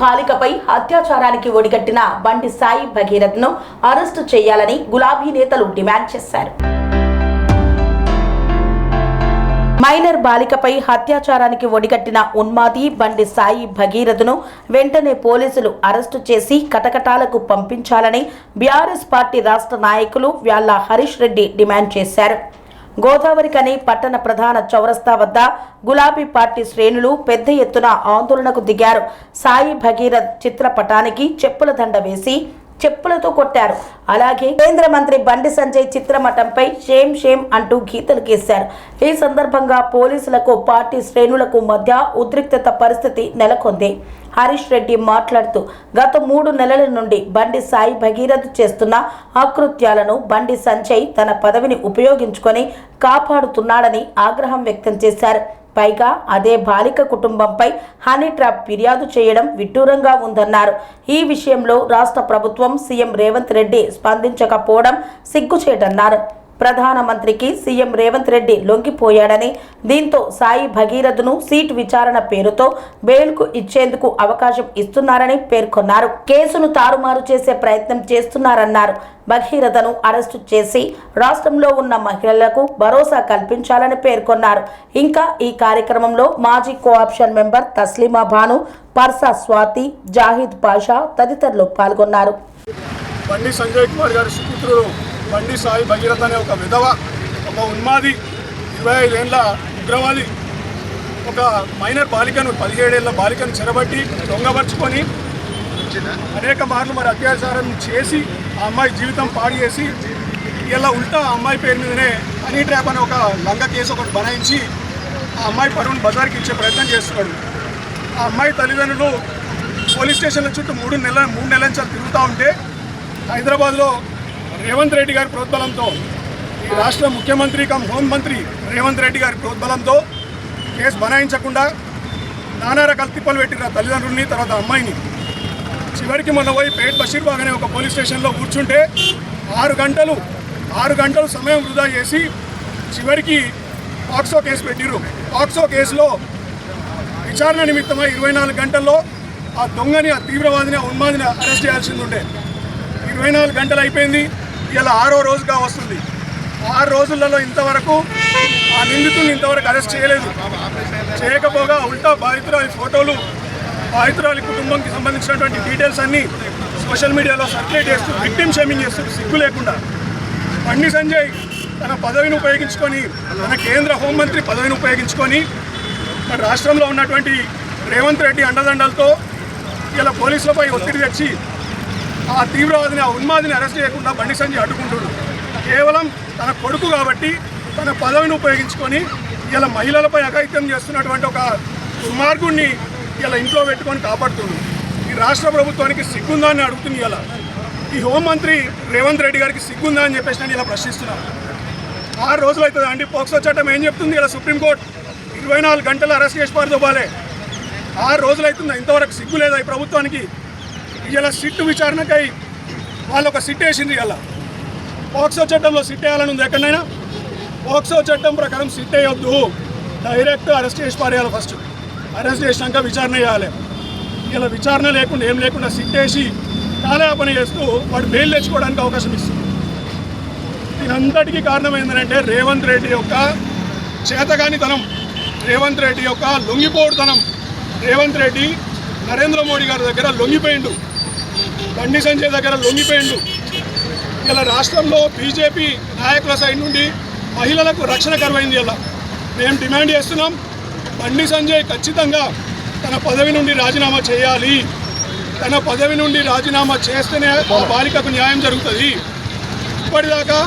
బాలికపై అత్యాచారానికి ఒడిగట్టిన బండి సాయి భగీరథ్ను అరెస్టు చేయాలని గులాబీ నేతలు డిమాండ్ చేశారు. మైనర్ బాలికపై అత్యాచారానికి ఒడిగట్టిన ఉన్మాది బండి సాయి భగీరథ్ను వెంటనే పోలీసులు అరెస్టు చేసి కటకటాలకు పంపించాలని బీఆర్ఎస్ పార్టీ రాష్ట్ర నాయకులు వ్యాళ్ల హరీష్ రెడ్డి డిమాండ్ చేశారు. గోదావరికని పట్టణ ప్రధాన చౌరస్తా వద్ద గులాబీ పార్టీ శ్రేణులు పెద్ద ఎత్తున ఆందోళనకు దిగారు. సాయి భగీరథ్ చిత్రపటానికి చెప్పుల దండ వేసి చెప్పులతో కొట్టారు. అలాగే కేంద్ర మంత్రి బండి సంజయ్ చిత్రపటంపై షేమ్ షేమ్ అంటూ గీతలు గీశారు. ఈ సందర్భంగా పోలీసులకు పార్టీ శ్రేణులకు మధ్య ఉద్రిక్తత పరిస్థితి నెలకొంది. హరీష్ రెడ్డి మాట్లాడుతూ గత 3 నెలల నుండి బండి సాయి భగీరథ్ చేస్తున్న అకృత్యాలను బండి సంజయ్ తన పదవిని ఉపయోగించుకొని కాపాడుతున్నాడని ఆగ్రహం వ్యక్తం చేశారు. పైగా అదే బాలిక కుటుంబంపై హనీ ట్రాప్ ఫిర్యాదు చేయడం విడ్డూరంగా ఉందన్నారు. ఈ విషయంలో రాష్ట్ర ప్రభుత్వం సీఎం రేవంత్ రెడ్డి స్పందించకపోవడం సిగ్గుచేటన్నారు. ప్రధానమంత్రికి సీఎం రేవంత్ రెడ్డి లొంగిపోయాడని, దీంతో సాయి భగీరథ్ను సీట్ విచారణ పేరుతో బెయిల్కు ఇచ్చేందుకు అవకాశం ఇస్తున్నారని పేర్కొన్నారు. కేసును తారుమారు చేసే ప్రయత్నం చేస్తున్నారన్నారు. భగీరథను అరెస్టు చేసి రాష్ట్రంలో ఉన్న మహిళలకు భరోసా కల్పించాలని పేర్కొన్నారు. ఇంకా ఈ కార్యక్రమంలో మాజీ కోఆప్షన్ మెంబర్ తస్లీమా భాను, పర్సా స్వాతి, జాహిద్ పాషా తదితరులు పాల్గొన్నారు. బండి సంజయ్ కుమార్ గారి సుపుత్రుడు బండి సాయి భగీరథ్ అనే ఒక విధవ, ఒక ఉన్మాది, 25 ఏళ్ల ఉగ్రవాది ఒక మైనర్ బాలికను 17 ఏళ్ల బాలికను చెరబట్టి దొంగపరుచుకొని అనేక మార్లు మరి అత్యాచారం చేసి ఆ అమ్మాయి జీవితం పాడు చేసి ఇలా ఉల్టా ఆ అమ్మాయి పేరు మీదనే హనీ ట్రాప్ అనే ఒక లంగ కేసు ఒకటి బనాయించి ఆ అమ్మాయి పరువును బజార్కి ఇచ్చే ప్రయత్నం చేస్తున్నాడు. ఆ అమ్మాయి తల్లిదండ్రులు పోలీస్ స్టేషన్ల చుట్టూ 3 నెలల నుంచి తిరుగుతూ ఉంటే హైదరాబాద్లో రేవంత్ రెడ్డి గారి ప్రోద్బలంతో, ఈ రాష్ట్ర ముఖ్యమంత్రి హోంమంత్రి రేవంత్ రెడ్డి గారి ప్రోద్బలంతో కేసు బనాయించకుండా నానా రకాల తిప్పలు పెట్టిన తల్లిదండ్రుల్ని, తర్వాత అమ్మాయిని. చివరికి మొన్న పోయి పేట్ బషీర్బాగ్ అనే ఒక పోలీస్ స్టేషన్లో కూర్చుంటే 6 గంటలు సమయం వృధా చేసి చివరికి పాక్సో కేసు పెట్టిరు. పాక్సో కేసులో విచారణ నిమిత్తమై 24 గంటల్లో ఆ దొంగని, ఆ తీవ్రవాదిని, ఆ ఉన్మాదిని అరెస్ట్ చేయాల్సింది ఉండే. 24 గంటలు అయిపోయింది. ఇలా 6వ రోజుగా వస్తుంది. 6 రోజులలో ఇంతవరకు ఆ నిందితుల్ని ఇంతవరకు అరెస్ట్ చేయలేదు. చేయకపోగా ఉల్టా బాధితురాలి ఫోటోలు, బాధితురాలి కుటుంబంకి సంబంధించినటువంటి డీటెయిల్స్ అన్నీ సోషల్ మీడియాలో సర్క్యులేట్ చేస్తూ విక్టిమ్ షేమింగ్ చేస్తూ సిగ్గు లేకుండా బండి సంజయ్ తన పదవిని ఉపయోగించుకొని, తన కేంద్ర హోంమంత్రి పదవిని ఉపయోగించుకొని మరి రాష్ట్రంలో ఉన్నటువంటి రేవంత్ రెడ్డి అండదండలతో ఇలా పోలీసులపై ఒత్తిడి తెచ్చి ఆ తీవ్రవాదిని, ఆ ఉన్మాదిని అరెస్ట్ చేయకుండా బండి సంజయ్ అడ్డుకుంటున్నాడు. కేవలం తన కొడుకు కాబట్టి తన పదవిని ఉపయోగించుకొని ఇలా మహిళలపై అఘాయిత్యం చేస్తున్నటువంటి ఒక దుర్మార్గుడిని ఇలా ఇంట్లో పెట్టుకొని కాపాడుతున్నాడు. ఈ రాష్ట్ర ప్రభుత్వానికి సిగ్గుందా అని అడుగుతుంది. ఇలా ఈ హోంమంత్రి రేవంత్ రెడ్డి గారికి సిగ్గుందా అని చెప్పేసి నేను ఇలా ప్రశ్నిస్తున్నాను. 6 రోజులు అవుతుంది అండి. పోక్సో చట్టం ఏం చెప్తుంది? ఇలా సుప్రీంకోర్టు 24 గంటలు అరెస్ట్ చేసి పారుదోబాలే. 6 రోజులు అవుతుంది. ఇంతవరకు సిగ్గు లేదా ఈ ప్రభుత్వానికి? ఇలా సిట్టు విచారణకై వాళ్ళు ఒక సిట్ వేసింది. ఇలా పోక్సో చట్టంలో సిట్ వేయాలని ఉంది. ఎక్కడైనా పోక్సో చట్టం ప్రకారం సిట్ వేయొద్దు, డైరెక్ట్ అరెస్ట్ చేసి పారేయాలి. ఫస్ట్ అరెస్ట్ చేసినాక విచారణ చేయాలి. ఇలా విచారణ లేకుండా ఏం లేకుండా సిట్ వేసి కాలయాపన చేస్తూ వాడు బెయిల్ తెచ్చుకోవడానికి అవకాశం ఇస్తుంది. దీనంతటికీ కారణం ఏంటంటే రేవంత్ రెడ్డి యొక్క చేతగానితనం, రేవంత్ రెడ్డి యొక్క లొంగిపోవుడుతనం. రేవంత్ రెడ్డి నరేంద్ర మోడీ గారి దగ్గర లొంగిపోయిండు, బండి సంజయ్ దగ్గర లొంగిపోయిండు. ఇలా రాష్ట్రంలో బీజేపీ నాయకుల సైడ్ నుండి మహిళలకు రక్షణ కరువైంది. ఇలా మేము డిమాండ్ చేస్తున్నాం, బండి సంజయ్ ఖచ్చితంగా తన పదవి నుండి రాజీనామా చేయాలి. తన పదవి నుండి రాజీనామా చేస్తేనే ఆ బాలికకు న్యాయం జరుగుతుంది. ఇప్పటిదాకా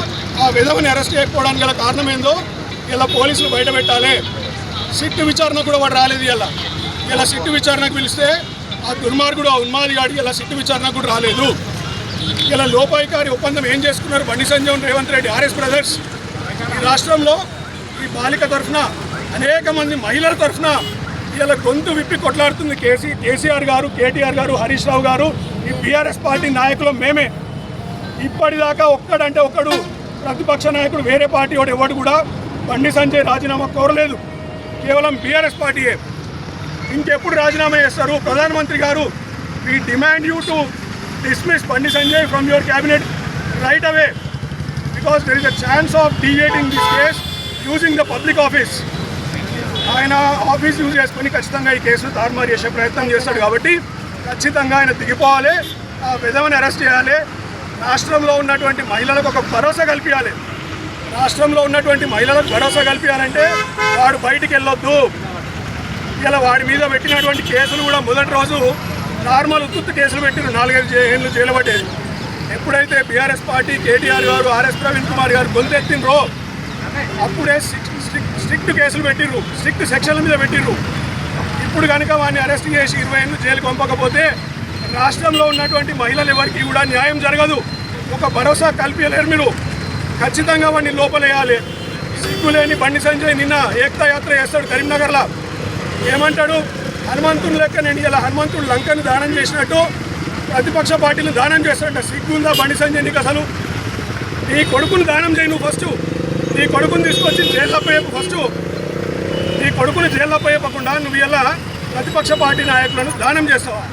ఆ విధవని అరెస్ట్ చేయకపోవడానికి గల కారణం ఏందో ఇలా పోలీసులు బయట పెట్టాలి. సిట్టు విచారణ కూడా వాడు రాలేదు. ఇలా సిట్టు విచారణకు పిలిస్తే ఆ దుర్మార్గుడు, ఆ ఉన్మాదిగాడికి ఇలా సిట్టు విచారణ కూడా రాలేదు. ఇలా లోపాయికారి ఒప్పందం ఏం చేసుకున్నారు బండి సంజయ్, రేవంత్ రెడ్డి, ఆర్ఎస్ బ్రదర్స్? ఈ రాష్ట్రంలో ఈ బాలిక తరఫున, అనేక మంది మహిళల తరఫున ఇలా గొంతు విప్పి కొట్లాడుతుంది కేసీఆర్ గారు, కేటీఆర్ గారు, హరీష్ రావు గారు, ఈ బీఆర్ఎస్ పార్టీ నాయకులు మేమే. ఇప్పటిదాకా ఒక్కడంటే ఒక్కడు ప్రతిపక్ష నాయకుడు వేరే పార్టీ వాడు ఎవడు కూడా బండి సంజయ్ రాజీనామా కోరలేదు. కేవలం బీఆర్ఎస్ పార్టీయే. ఇంకెప్పుడు రాజీనామా చేస్తారు? ప్రధానమంత్రి గారు We demand you to dismiss Bandi Sanjay from your cabinet right away, because there is a chance of deviating this case using the public office. ఆయన ఆఫీస్ యూజ్ చేసుకొని ఖచ్చితంగా ఈ కేసును తారుమారు చేసే ప్రయత్నం చేస్తాడు. కాబట్టి ఖచ్చితంగా ఆయన దిగిపోవాలి, ఆ విధవని అరెస్ట్ చేయాలి. రాష్ట్రంలో ఉన్నటువంటి మహిళలకు ఒక భరోసా కల్పించాలి. రాష్ట్రంలో ఉన్నటువంటి మహిళలకు భరోసా కల్పించాలంటే వాడు బయటికి వెళ్ళొద్దు. ఇలా వాడి మీద పెట్టినటువంటి కేసులు కూడా మొదటి రోజు నార్మల్ ఉత్తుత్తు కేసులు పెట్టిన 4-5 ఏళ్ళు జైలు పట్టేది. ఎప్పుడైతే బీఆర్ఎస్ పార్టీ కేటీఆర్ గారు, ఆర్ఎస్ ప్రవీణ్ కుమార్ గారు గొంతెత్తినరో అప్పుడే స్ట్రిక్ట్ కేసులు పెట్టిర్రు, స్ట్రిక్ట్ సెక్షన్ల మీద పెట్టిర్రు. ఇప్పుడు కనుక వాడిని అరెస్ట్ చేసి 20 ఏళ్ళు జైలు పంపకపోతే రాష్ట్రంలో ఉన్నటువంటి మహిళలు ఎవరికి కూడా న్యాయం జరగదు. ఒక భరోసా కల్పించలేరు మీరు. ఖచ్చితంగా వాడిని లోపలేయాలి. సిగ్గులేని బండి సంజయ్ నిన్న ఏకతా యాత్ర చేస్తాడు కరీంనగర్లో. ఏమంటాడు? హనుమంతుని లెక్క నేను ఇలా హనుమంతుడు లంకను దానం చేసినట్టు ప్రతిపక్ష పార్టీలు దానం చేస్తాడంట. సిగ్గుందా బండి సంజయ్ నీకు? అసలు నీ కొడుకుని దానం చేయి నువ్వు. ఫస్ట్ నీ కొడుకుని తీసుకొచ్చి జైల్లో పోయేపు. ఫస్ట్ నీ కొడుకుని జైల్లో పోయేపకుండా నువ్వు ఇలా ప్రతిపక్ష పార్టీ నాయకులను దానం చేస్తావా?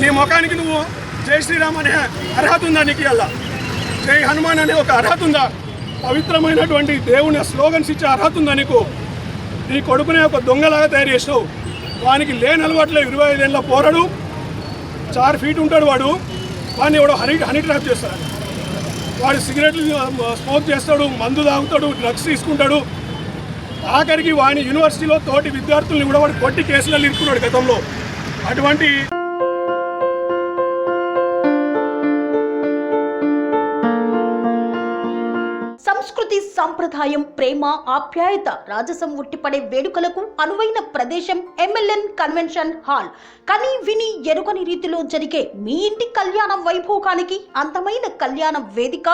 నీ ముఖానికి నువ్వు జై శ్రీరామ్ అనే అర్హత ఉందా నీకు? ఇలా జై హనుమాన్ అనే ఒక అర్హత ఉందా? పవిత్రమైనటువంటి దేవుని స్లోగన్స్ ఇచ్చే అర్హత ఉందా నీకు? నీ కొడుకునే ఒక దొంగలాగా తయారు చేసినావు. వానికి లేని అలవాట్లే 25 ఏళ్ళ పోరాడు, 4 ఫీట్ ఉంటాడు వాడు. వాడిని ఎవడో హనీ ట్రాప్ చేస్తాడు. వాడు సిగరెట్లు స్మోక్ చేస్తాడు, మందు తాగుతాడు, డ్రగ్స్ తీసుకుంటాడు. ఆఖరికి వాని యూనివర్సిటీలో తోటి విద్యార్థుల్ని కూడా వాడు కొట్టి కేసులలో ఇరుక్కున్నాడు గతంలో. అటువంటి సంస్కృతి, సంప్రదాయం, ప్రేమ, ఆప్యాయత, రాజసం ఉట్టిపడే వేడుకలకు అనువైన ప్రదేశం ఎంఎల్ఎన్ కన్వెన్షన్ హాల్. కని విని ఎరుగని రీతిలో జరిగే మీ ఇంటి కళ్యాణ వైభోగానికి అందమైన కళ్యాణ వేదిక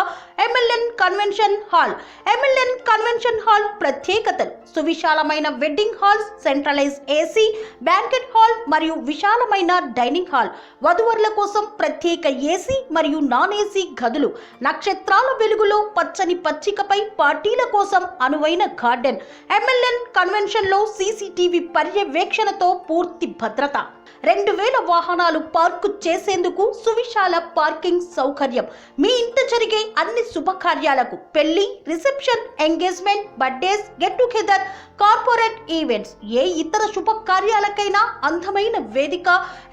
MLN convention hall. MLN convention hall ప్రత్యేకతలు: సువిశాలమైన wedding halls, centralise AC banquet hall మరియు విశాలమైన డైనింగ్ హాల్. వధువరుల కోసం ప్రత్యేక ఏసీ మరియు నాన్ ఏసీ గదులు. నక్షత్రాల వెలుగులో పచ్చని పచ్చికపై పార్టీల కోసం అనువైన గార్డెన్. ఎంఎల్ఎన్ కన్వెన్షన్ లో సీసీటీవీ పర్యవేక్షణతో పూర్తి భద్రత. 2000 వాహనాలు పార్కు చేసేందుకు సువిశాల పార్కింగ్ సౌకర్యం. మీ ఇంట జరిగే అన్ని శుభకార్యాలకు, పెళ్లి, reception, engagement, birthdays, get together, corporate events, ఏ ఇతర శుభకార్యాలకైనా అందమైన వేదిక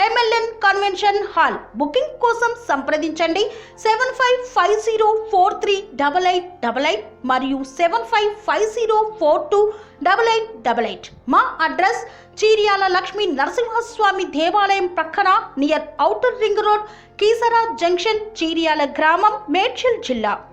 ఎంఎల్ఎన్ కన్వెన్షన్ హాల్. బుకింగ్ కోసం సంప్రదించండి 7550438888 మరియు 7550428888. మా అడ్రస్ చీర్యాల లక్ష్మీ నరసింహస్వామి దేవాలయం ప్రక్కన, near outer ring road, Keesara junction, Cheeryal గ్రామం, మేడ్చల్ జిల్లా.